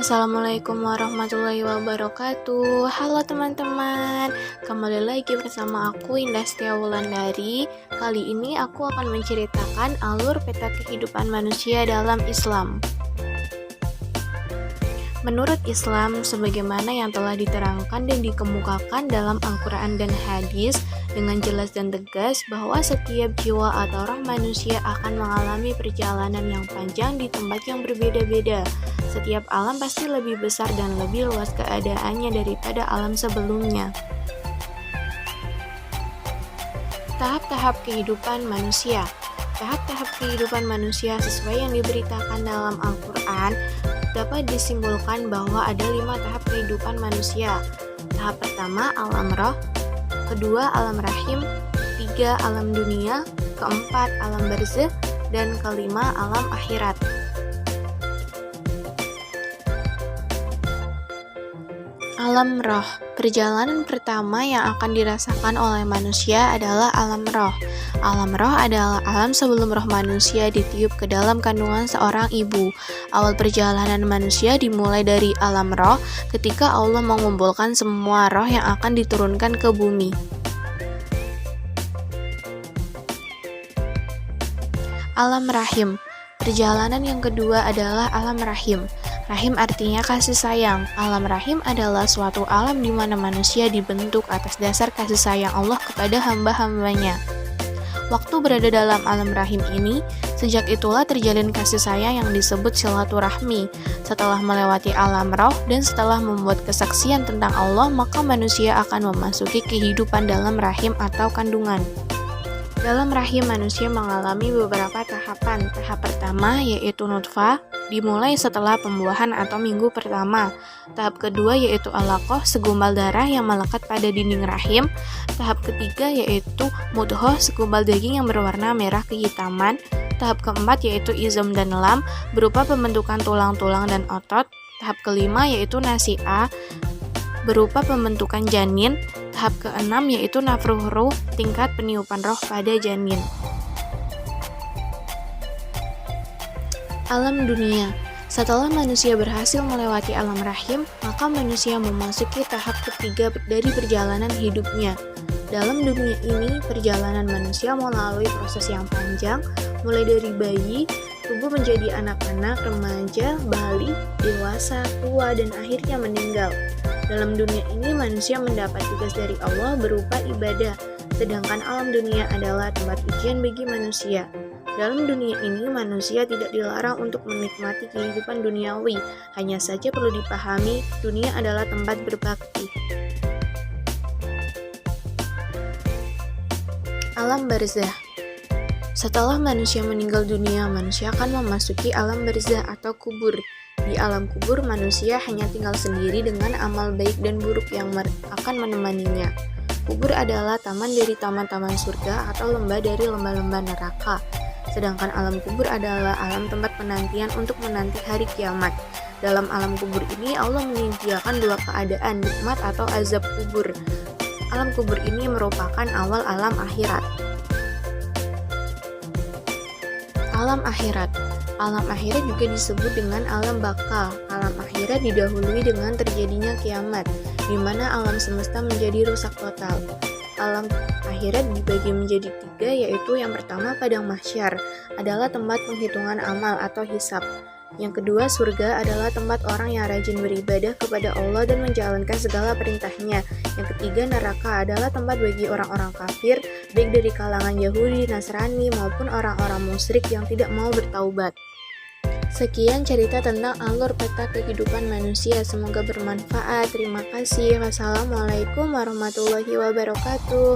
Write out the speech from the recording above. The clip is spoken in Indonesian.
Assalamualaikum warahmatullahi wabarakatuh. Halo teman-teman, kembali lagi bersama aku Indah Setia Wulandari. Kali ini aku akan menceritakan alur peta kehidupan manusia dalam Islam. Menurut Islam, sebagaimana yang telah diterangkan dan dikemukakan dalam Al-Quran dan hadis, dengan jelas dan tegas bahwa setiap jiwa atau roh manusia akan mengalami perjalanan yang panjang di tempat yang berbeda-beda. Setiap alam pasti lebih besar dan lebih luas keadaannya daripada alam sebelumnya. Tahap-tahap kehidupan manusia. Tahap-tahap kehidupan manusia sesuai yang diberitakan dalam Al-Quran dapat disimpulkan bahwa ada 5 tahap kehidupan manusia. Tahap pertama alam roh, kedua alam rahim, ketiga alam dunia, keempat alam barzakh, dan kelima alam akhirat. Alam roh. Perjalanan pertama yang akan dirasakan oleh manusia adalah alam roh. Alam roh adalah alam sebelum roh manusia ditiup ke dalam kandungan seorang ibu. Awal perjalanan manusia dimulai dari alam roh ketika Allah mengumpulkan semua roh yang akan diturunkan ke bumi. Alam rahim. Perjalanan yang kedua adalah alam rahim. Rahim artinya kasih sayang. Alam rahim adalah suatu alam di mana manusia dibentuk atas dasar kasih sayang Allah kepada hamba-hambanya. Waktu berada dalam alam rahim ini, sejak itulah terjalin kasih sayang yang disebut silaturahmi. Setelah melewati alam roh dan setelah membuat kesaksian tentang Allah, maka manusia akan memasuki kehidupan dalam rahim atau kandungan. Dalam rahim manusia mengalami beberapa tahapan. Tahap pertama yaitu nutfah, dimulai setelah pembuahan atau minggu pertama. Tahap kedua yaitu alaqah, segumpal darah yang melekat pada dinding rahim. Tahap ketiga yaitu mudghah, segumpal daging yang berwarna merah kehitaman. Tahap keempat yaitu izam dan lam, berupa pembentukan tulang-tulang dan otot. Tahap kelima yaitu nasi'ah, berupa pembentukan janin. Tahap keenam yaitu nafruh ruh, tingkat peniupan roh pada janin. Alam dunia. Setelah manusia berhasil melewati alam rahim, maka manusia memasuki tahap ketiga dari perjalanan hidupnya. Dalam dunia ini, perjalanan manusia melalui proses yang panjang, mulai dari bayi, tumbuh menjadi anak-anak, remaja, balik, dewasa, tua, dan akhirnya meninggal. Dalam dunia ini, manusia mendapat tugas dari Allah berupa ibadah, sedangkan alam dunia adalah tempat ujian bagi manusia. Dalam dunia ini, manusia tidak dilarang untuk menikmati kehidupan duniawi, hanya saja perlu dipahami, dunia adalah tempat berbakti. Alam barzakh. Setelah manusia meninggal dunia, manusia akan memasuki alam barzakh atau kubur. Di alam kubur, manusia hanya tinggal sendiri dengan amal baik dan buruk yang akan menemaninya. Kubur adalah taman dari taman-taman surga atau lembah dari lembah-lembah neraka. Sedangkan alam kubur adalah alam tempat penantian untuk menanti hari kiamat. Dalam alam kubur ini, Allah menyediakan 2 keadaan, nikmat atau azab kubur. Alam kubur ini merupakan awal alam akhirat. Alam akhirat. Alam akhirat juga disebut dengan alam baka. Alam akhirat didahului dengan terjadinya kiamat, di mana alam semesta menjadi rusak total. Alam akhirat dibagi menjadi 3, yaitu yang pertama padang mahsyar, adalah tempat penghitungan amal atau hisab. Yang kedua, surga adalah tempat orang yang rajin beribadah kepada Allah dan menjalankan segala perintahnya. Yang ketiga, neraka adalah tempat bagi orang-orang kafir, baik dari kalangan Yahudi, Nasrani, maupun orang-orang musyrik yang tidak mau bertaubat. Sekian cerita tentang alur peta kehidupan manusia. Semoga bermanfaat. Terima kasih. Wassalamualaikum warahmatullahi wabarakatuh.